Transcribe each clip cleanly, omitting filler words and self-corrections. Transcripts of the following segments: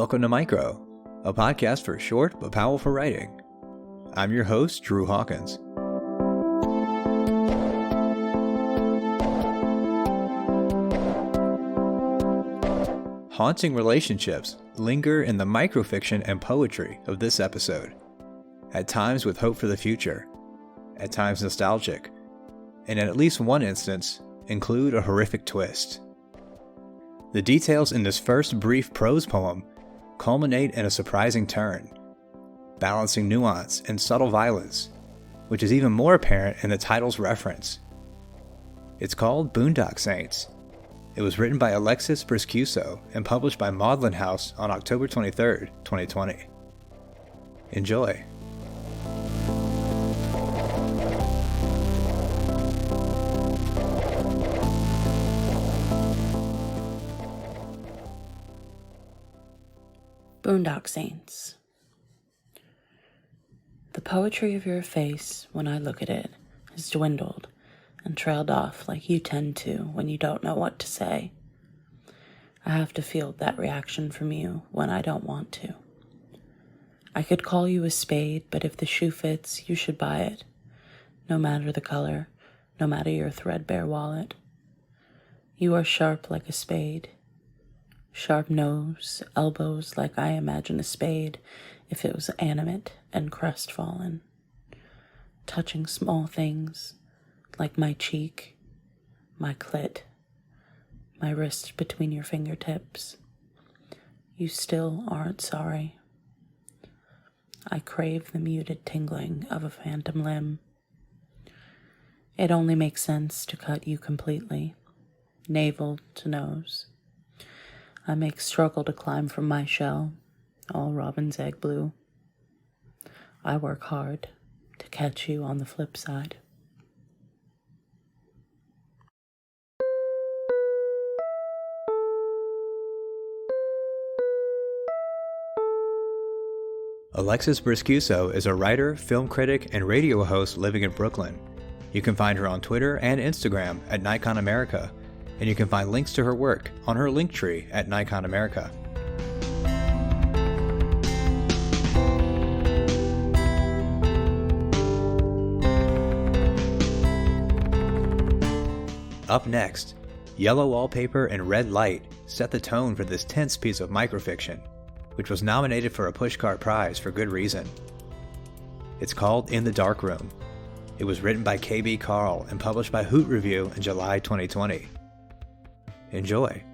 Welcome to Micro, a podcast for short but powerful writing. I'm your host, Drew Hawkins. Haunting relationships linger in the microfiction and poetry of this episode, at times with hope for the future, at times nostalgic, and in at least one instance, include a horrific twist. The details in this first brief prose poem culminate in a surprising turn, balancing nuance and subtle violence, which is even more apparent in the title's reference. It's called Boondock Saints. It was written by Alexis Briscuso and published by Maudlin House on October 23, 2020. Enjoy. Boondock Saints. The poetry of your face, when I look at it, has dwindled and trailed off like you tend to when you don't know what to say. I have to field that reaction from you when I don't want to. I could call you a spade, but if the shoe fits, you should buy it. No matter the color, no matter your threadbare wallet. You are sharp like a spade. Sharp nose, elbows like I imagine a spade if it was animate and crestfallen. Touching small things like my cheek, my clit, my wrist between your fingertips. You still aren't sorry. I crave the muted tingling of a phantom limb. It only makes sense to cut you completely, navel to nose. I make struggle to climb from my shell, all robin's egg blue. I work hard to catch you on the flip side. Alexis Briscuso is a writer, film critic, and radio host living in Brooklyn. You can find her on Twitter and Instagram at Nikon America, and you can find links to her work on her Linktree at Nikon America. Up next, yellow wallpaper and red light set the tone for this tense piece of microfiction, which was nominated for a Pushcart Prize for good reason. It's called In the Dark Room. It was written by KB Carle and published by Hoot Review in July 2020. Enjoy.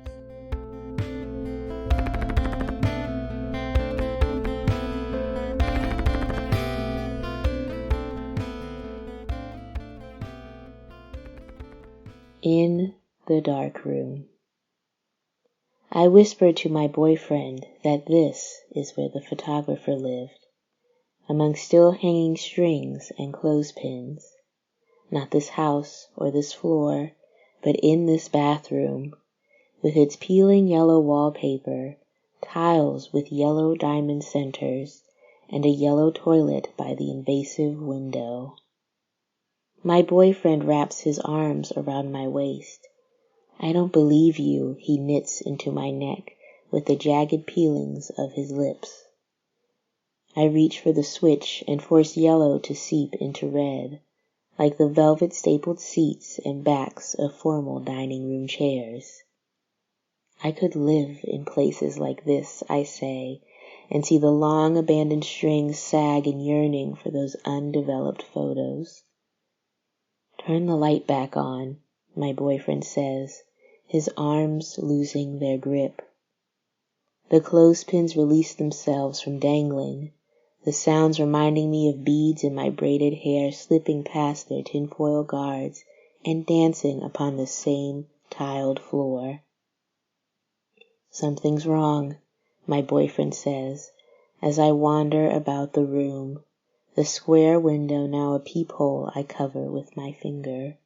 In the dark room. I whispered to my boyfriend that this is where the photographer lived, among still hanging strings and clothespins. Not this house or this floor, but in this bathroom, with its peeling yellow wallpaper, tiles with yellow diamond centers, and a yellow toilet by the invasive window. My boyfriend wraps his arms around my waist. I don't believe you, he knits into my neck with the jagged peelings of his lips. I reach for the switch and force yellow to seep into red, like the velvet stapled seats and backs of formal dining room chairs. I could live in places like this, I say, and see the long abandoned strings sag in yearning for those undeveloped photos. Turn the light back on, my boyfriend says, his arms losing their grip. The clothespins release themselves from dangling, the sounds reminding me of beads in my braided hair slipping past their tinfoil guards and dancing upon the same tiled floor. Something's wrong, my boyfriend says, as I wander about the room, the square window now a peephole I cover with my finger.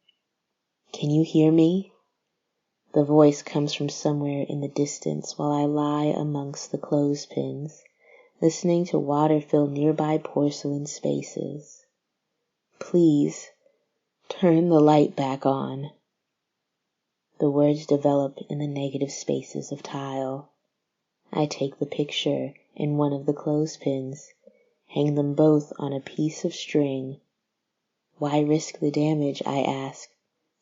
Can you hear me? The voice comes from somewhere in the distance while I lie amongst the clothespins, listening to water fill nearby porcelain spaces. Please, turn the light back on. The words develop in the negative spaces of tile. I take the picture and one of the clothespins, hang them both on a piece of string. Why risk the damage, I ask,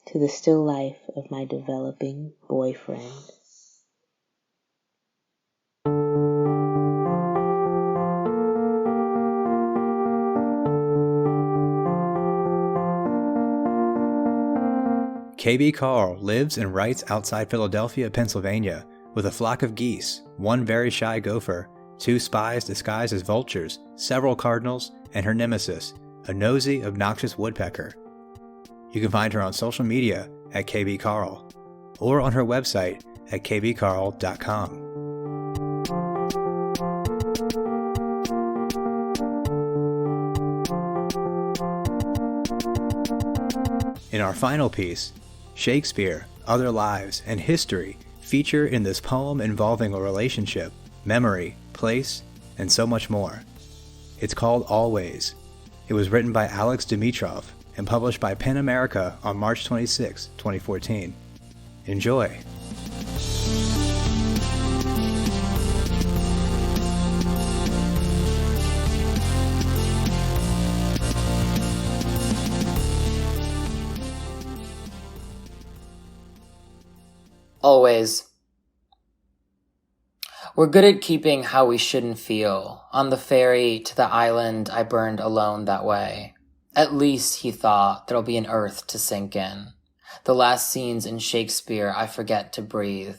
to the still life of my developing boyfriend? KB Carle lives and writes outside Philadelphia, Pennsylvania, with a flock of geese, one very shy gopher, 2 spies disguised as vultures, several cardinals, and her nemesis, a nosey, obnoxious woodpecker. You can find her on social media at KB Carle, or on her website at kbcarle.com. In our final piece, Shakespeare, Other Lives, and History feature in this poem involving a relationship, memory, place, and so much more. It's called Always. It was written by Alexis Dimitrov and published by PEN America on March 26, 2014. Enjoy! Always. We're good at keeping how we shouldn't feel. On the ferry to the island, I burned alone that way. At least, he thought, there'll be an earth to sink in. The last scenes in Shakespeare, I forget to breathe.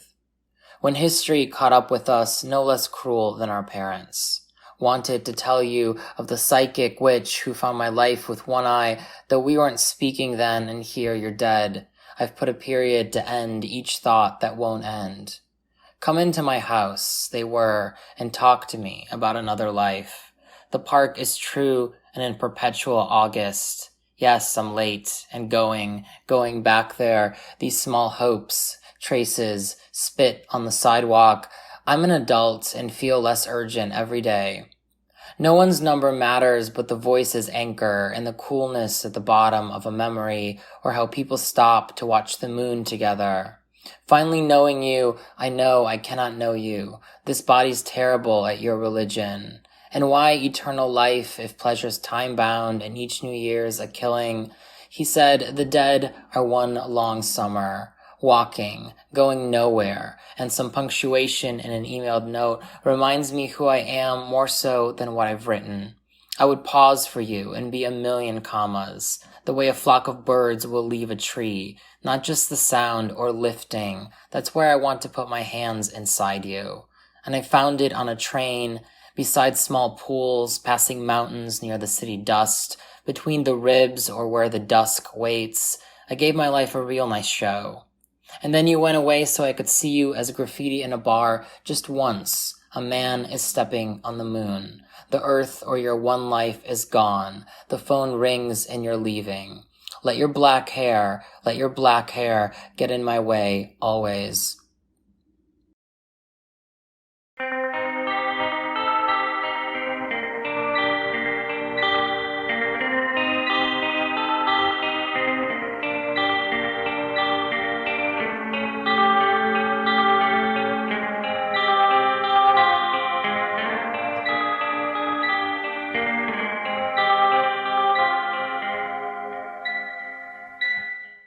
When history caught up with us, no less cruel than our parents. Wanted to tell you of the psychic witch who found my life with one eye, though we weren't speaking then, and here you're dead. I've put a period to end each thought that won't end. Come into my house, they were, and talk to me about another life. The park is true and in perpetual August. Yes, I'm late and going back there. These small hopes, traces, spit on the sidewalk. I'm an adult and feel less urgent every day. No one's number matters but the voice's anchor and the coolness at the bottom of a memory, or how people stop to watch the moon together. Finally knowing you, I know I cannot know you. This body's terrible at your religion. And why eternal life if pleasure's time-bound and each new year's a killing? He said, the dead are one long summer, walking, going nowhere, and some punctuation in an emailed note reminds me who I am more so than what I've written. I would pause for you and be a million commas, the way a flock of birds will leave a tree, not just the sound or lifting. That's where I want to put my hands inside you. And I found it on a train, beside small pools, passing mountains near the city dust, between the ribs or where the dusk waits. I gave my life a real nice show. And then you went away so I could see you as a graffiti in a bar just once. A man is stepping on the moon. The earth or your one life is gone. The phone rings and you're leaving. Let your black hair get in my way always.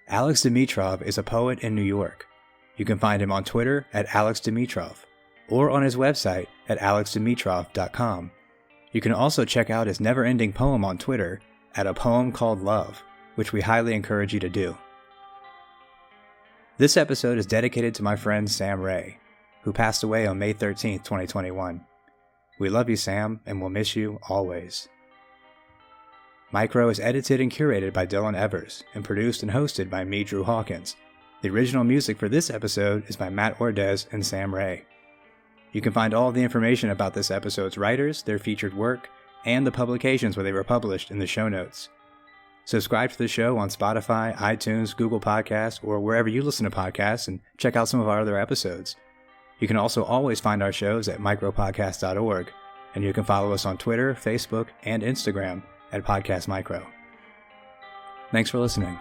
Alex Dimitrov is a poet in New York. You can find him on Twitter at Alex Dimitrov, or on his website at alexdimitrov.com. You can also check out his never-ending poem on Twitter at A Poem Called Love, which we highly encourage you to do. This episode is dedicated to my friend Sam Ray, who passed away on May 13, 2021. We love you, Sam, and we'll miss you always. Micro is edited and curated by Dylan Evers and produced and hosted by me, Drew Hawkins. The original music for this episode is by Matt Ordez and Sam Ray. You can find all the information about this episode's writers, their featured work, and the publications where they were published in the show notes. Subscribe to the show on Spotify, iTunes, Google Podcasts, or wherever you listen to podcasts, and check out some of our other episodes. You can also always find our shows at micropodcast.org, and you can follow us on Twitter, Facebook, and Instagram at Podcast Micro. Thanks for listening.